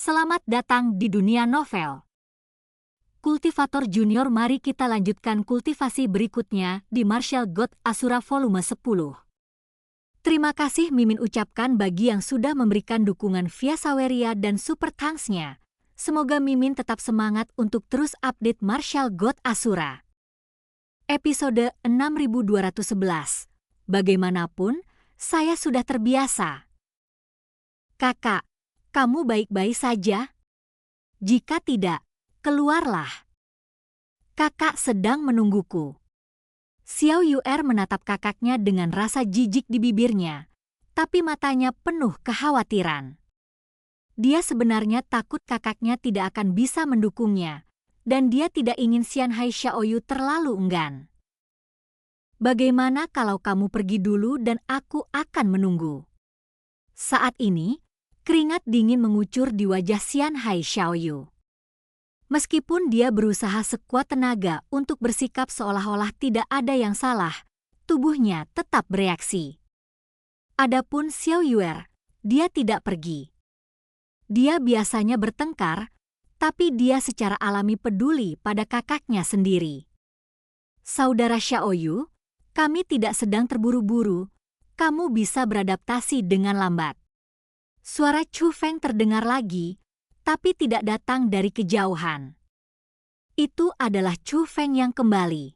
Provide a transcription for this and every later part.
Selamat datang di dunia novel. Kultivator Junior, mari kita lanjutkan kultivasi berikutnya di Martial God Asura volume 10. Terima kasih Mimin ucapkan bagi yang sudah memberikan dukungan via Saweria dan Super Thanks-nya. Semoga Mimin tetap semangat untuk terus update Martial God Asura. Episode 6211. Bagaimanapun, saya sudah terbiasa. Kakak, kamu baik-baik saja? Jika tidak, keluarlah. Kakak sedang menungguku. Xiao Yuer menatap kakaknya dengan rasa jijik di bibirnya, tapi matanya penuh kekhawatiran. Dia sebenarnya takut kakaknya tidak akan bisa mendukungnya, dan dia tidak ingin Xianhai Xiaoyu terlalu enggan. Bagaimana kalau kamu pergi dulu dan aku akan menunggu? Saat ini, keringat dingin mengucur di wajah Xianhai Xiaoyu. Meskipun dia berusaha sekuat tenaga untuk bersikap seolah-olah tidak ada yang salah, tubuhnya tetap bereaksi. Adapun Xiao Yuer, dia tidak pergi. Dia biasanya bertengkar, tapi dia secara alami peduli pada kakaknya sendiri. Saudara Xiaoyu, kami tidak sedang terburu-buru, kamu bisa beradaptasi dengan lambat. Suara Chu Feng terdengar lagi, tapi tidak datang dari kejauhan. Itu adalah Chu Feng yang kembali.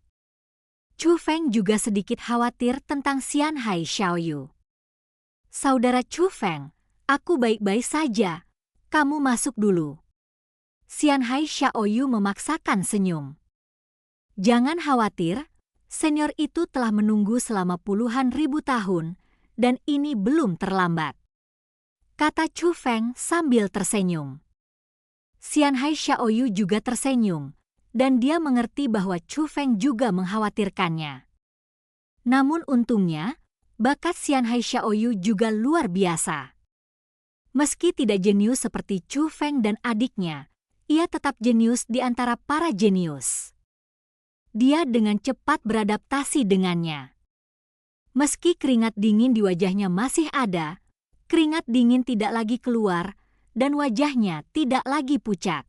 Chu Feng juga sedikit khawatir tentang Xianhai Xiaoyu. Saudara Chu Feng, aku baik-baik saja. Kamu masuk dulu. Xianhai Xiaoyu memaksakan senyum. Jangan khawatir, senior itu telah menunggu selama puluhan ribu tahun, dan ini belum terlambat. Kata Chu Feng sambil tersenyum. Xianhai Xiaoyu juga tersenyum, dan dia mengerti bahwa Chu Feng juga mengkhawatirkannya. Namun untungnya, bakat Xianhai Xiaoyu juga luar biasa. Meski tidak jenius seperti Chu Feng dan adiknya, ia tetap jenius di antara para jenius. Dia dengan cepat beradaptasi dengannya. Meski keringat dingin di wajahnya masih ada, keringat dingin tidak lagi keluar, dan wajahnya tidak lagi pucat.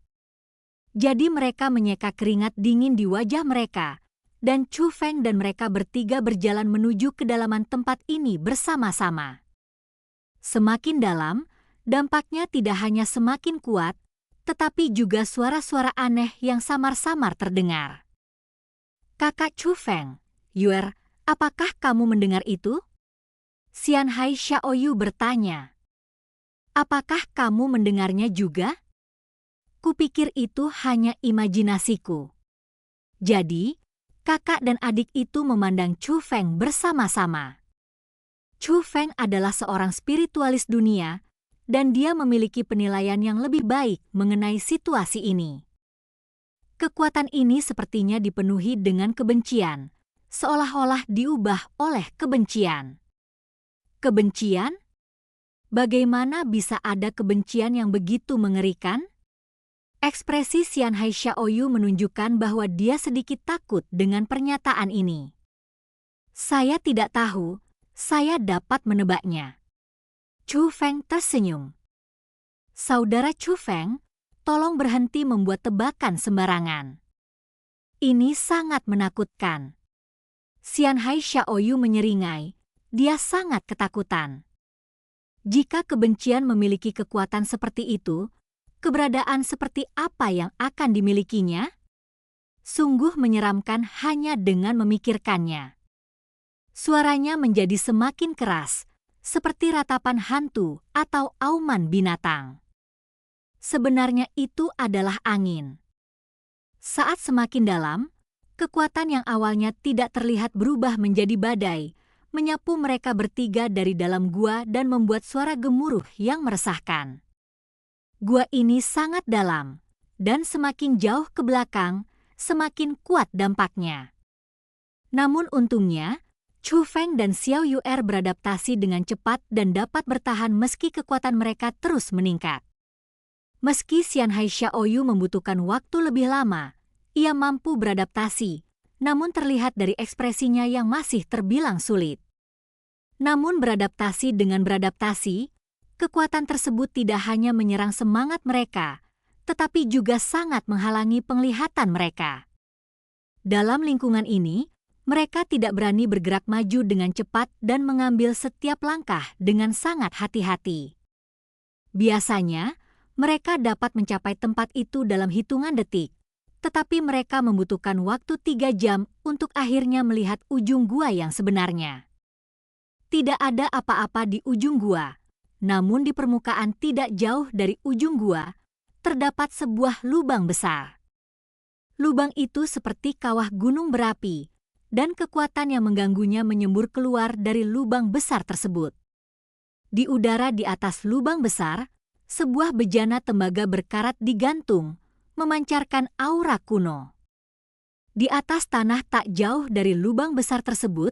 Jadi mereka menyeka keringat dingin di wajah mereka, dan Chu Feng dan mereka bertiga berjalan menuju kedalaman tempat ini bersama-sama. Semakin dalam, dampaknya tidak hanya semakin kuat, tetapi juga suara-suara aneh yang samar-samar terdengar. Kakak Chu Feng, Yuer, apakah kamu mendengar itu? Xianhai Xiaoyu bertanya. Apakah kamu mendengarnya juga? Kupikir itu hanya imajinasiku. Jadi, kakak dan adik itu memandang Chu Feng bersama-sama. Chu Feng adalah seorang spiritualis dunia, dan dia memiliki penilaian yang lebih baik mengenai situasi ini. Kekuatan ini sepertinya dipenuhi dengan kebencian, seolah-olah diubah oleh kebencian. Kebencian? Bagaimana bisa ada kebencian yang begitu mengerikan? Ekspresi Xianhai Xiaoyu menunjukkan bahwa dia sedikit takut dengan pernyataan ini. Saya tidak tahu, saya dapat menebaknya. Chu Feng tersenyum. Saudara Chu Feng, tolong berhenti membuat tebakan sembarangan. Ini sangat menakutkan. Xianhai Xiaoyu menyeringai. Dia sangat ketakutan. Jika kebencian memiliki kekuatan seperti itu, keberadaan seperti apa yang akan dimilikinya? Sungguh menyeramkan hanya dengan memikirkannya. Suaranya menjadi semakin keras, seperti ratapan hantu atau auman binatang. Sebenarnya itu adalah angin. Saat semakin dalam, kekuatan yang awalnya tidak terlihat berubah menjadi badai, menyapu mereka bertiga dari dalam gua dan membuat suara gemuruh yang meresahkan. Gua ini sangat dalam, dan semakin jauh ke belakang, semakin kuat dampaknya. Namun untungnya, Chu Feng dan Xiao Yuer beradaptasi dengan cepat dan dapat bertahan meski kekuatan mereka terus meningkat. Meski Xianhai Xiaoyu membutuhkan waktu lebih lama, ia mampu beradaptasi, namun terlihat dari ekspresinya yang masih terbilang sulit. Namun beradaptasi dengan beradaptasi, Kekuatan tersebut tidak hanya menyerang semangat mereka, tetapi juga sangat menghalangi penglihatan mereka. Dalam lingkungan ini, mereka tidak berani bergerak maju dengan cepat dan mengambil setiap langkah dengan sangat hati-hati. Biasanya, mereka dapat mencapai tempat itu dalam hitungan detik, tetapi mereka membutuhkan waktu 3 jam untuk akhirnya melihat ujung gua yang sebenarnya. Tidak ada apa-apa di ujung gua, namun di permukaan tidak jauh dari ujung gua, terdapat sebuah lubang besar. Lubang itu seperti kawah gunung berapi, dan kekuatan yang mengganggunya menyembur keluar dari lubang besar tersebut. Di udara di atas lubang besar, sebuah bejana tembaga berkarat digantung, memancarkan aura kuno. Di atas tanah tak jauh dari lubang besar tersebut,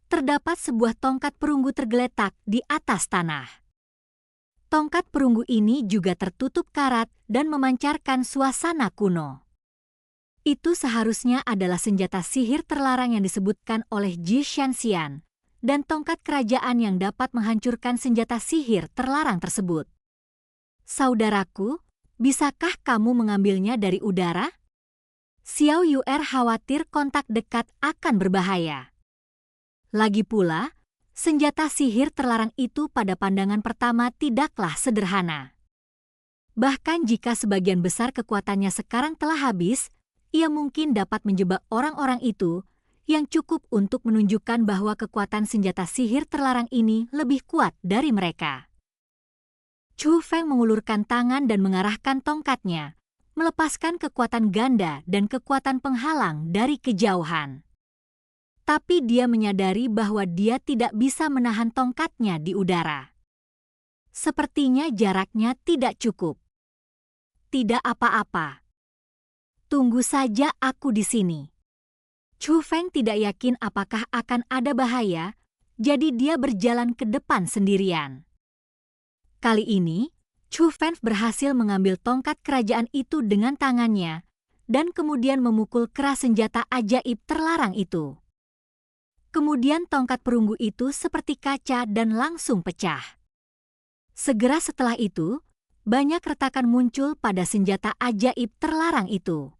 terdapat sebuah tongkat perunggu tergeletak di atas tanah. Tongkat perunggu ini juga tertutup karat dan memancarkan suasana kuno. Itu seharusnya adalah senjata sihir terlarang yang disebutkan oleh Ji Shanxian, dan tongkat kerajaan yang dapat menghancurkan senjata sihir terlarang tersebut. Saudaraku, bisakah kamu mengambilnya dari udara? Xiao Yu'er khawatir kontak dekat akan berbahaya. Lagi pula, senjata sihir terlarang itu pada pandangan pertama tidaklah sederhana. Bahkan jika sebagian besar kekuatannya sekarang telah habis, ia mungkin dapat menjebak orang-orang itu yang cukup untuk menunjukkan bahwa kekuatan senjata sihir terlarang ini lebih kuat dari mereka. Chu Feng mengulurkan tangan dan mengarahkan tongkatnya, melepaskan kekuatan ganda dan kekuatan penghalang dari kejauhan. Tapi dia menyadari bahwa dia tidak bisa menahan tongkatnya di udara. Sepertinya jaraknya tidak cukup. Tidak apa-apa. Tunggu saja aku di sini. Chu Feng tidak yakin apakah akan ada bahaya, jadi dia berjalan ke depan sendirian. Kali ini, Chu Feng berhasil mengambil tongkat kerajaan itu dengan tangannya dan kemudian memukul keras senjata ajaib terlarang itu. Kemudian tongkat perunggu itu seperti kaca dan langsung pecah. Segera setelah itu, banyak retakan muncul pada senjata ajaib terlarang itu.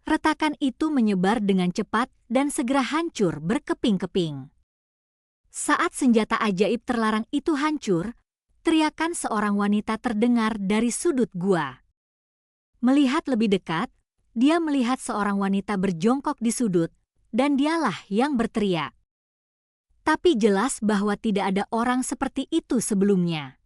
Retakan itu menyebar dengan cepat dan segera hancur berkeping-keping. Saat senjata ajaib terlarang itu hancur, teriakan seorang wanita terdengar dari sudut gua. Melihat lebih dekat, dia melihat seorang wanita berjongkok di sudut, dan dialah yang berteriak. Tapi jelas bahwa tidak ada orang seperti itu sebelumnya.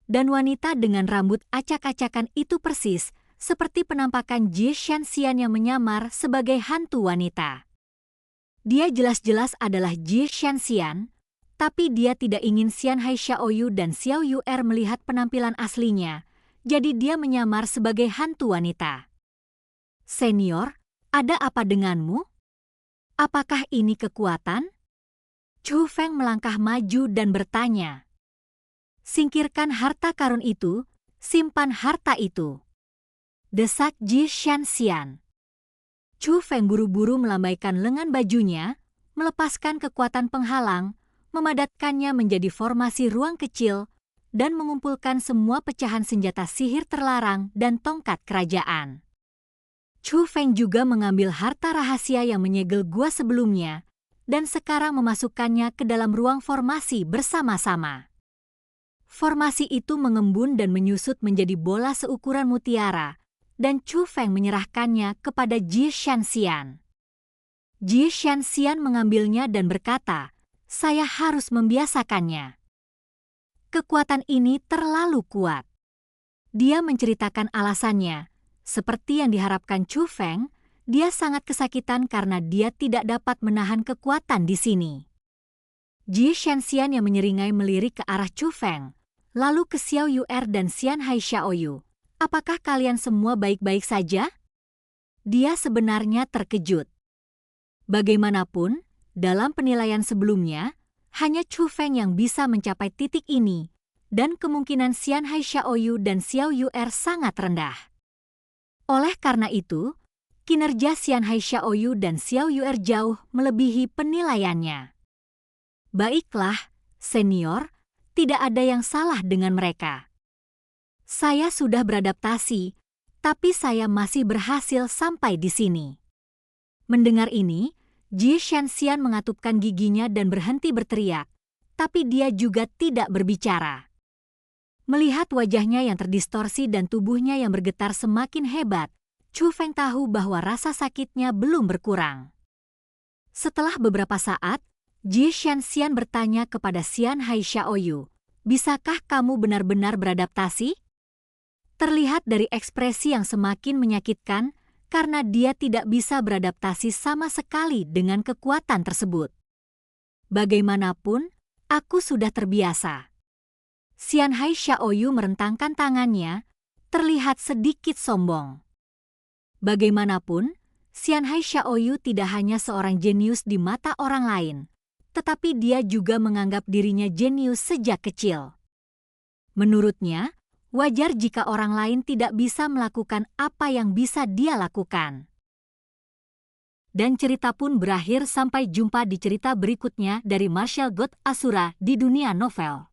Dan wanita dengan rambut acak-acakan itu persis seperti penampakan Ji Shanxian yang menyamar sebagai hantu wanita. Dia jelas-jelas adalah Ji Shanxian, tapi dia tidak ingin Xian Hai Xiaoyu dan Xiao Yu'er melihat penampilan aslinya, jadi dia menyamar sebagai hantu wanita. Senior, ada apa denganmu? Apakah ini kekuatan? Chu Feng melangkah maju dan bertanya. Singkirkan harta karun itu, simpan harta itu. Desak Ji Shanxian. Chu Feng buru-buru melambaikan lengan bajunya, melepaskan kekuatan penghalang, memadatkannya menjadi formasi ruang kecil, dan mengumpulkan semua pecahan senjata sihir terlarang dan tongkat kerajaan. Chu Feng juga mengambil harta rahasia yang menyegel gua sebelumnya dan sekarang memasukkannya ke dalam ruang formasi bersama-sama. Formasi itu mengembun dan menyusut menjadi bola seukuran mutiara dan Chu Feng menyerahkannya kepada Ji Shanxian. Ji Shanxian mengambilnya dan berkata, "Saya harus membiasakannya. Kekuatan ini terlalu kuat." Dia menceritakan alasannya. Seperti yang diharapkan Chu Feng, dia sangat kesakitan karena dia tidak dapat menahan kekuatan di sini. Ji Shanxian yang menyeringai melirik ke arah Chu Feng, lalu ke Xiao Yu'er dan Xian Hai Xiaoyu. Apakah kalian semua baik-baik saja? Dia sebenarnya terkejut. Bagaimanapun, dalam penilaian sebelumnya, hanya Chu Feng yang bisa mencapai titik ini, dan kemungkinan Xian Hai Xiaoyu dan Xiao Yu'er sangat rendah. Oleh karena itu, kinerja Xian Hai Xiaoyu dan Xiao Yu'er jauh melebihi penilaiannya. Baiklah, senior, Tidak ada yang salah dengan mereka. Saya sudah beradaptasi, tapi saya masih berhasil sampai di sini. Mendengar ini, Ji Shanxian mengatupkan giginya dan berhenti berteriak, tapi dia juga tidak berbicara. Melihat wajahnya yang terdistorsi dan tubuhnya yang bergetar semakin hebat, Chu Feng tahu bahwa rasa sakitnya belum berkurang. Setelah beberapa saat, Ji Shanxian bertanya kepada Xian Hai Xiaoyu, "Bisakah kamu benar-benar beradaptasi?" Terlihat dari ekspresi yang semakin menyakitkan karena dia tidak bisa beradaptasi sama sekali dengan kekuatan tersebut. Bagaimanapun, aku sudah terbiasa. Xian Hai Xiaoyu merentangkan tangannya, terlihat sedikit sombong. Bagaimanapun, Xian Hai Xiaoyu tidak hanya seorang jenius di mata orang lain, tetapi dia juga menganggap dirinya jenius sejak kecil. Menurutnya, wajar jika orang lain tidak bisa melakukan apa yang bisa dia lakukan. Dan cerita pun berakhir. Sampai jumpa di cerita berikutnya dari Martial God Asura di dunia novel.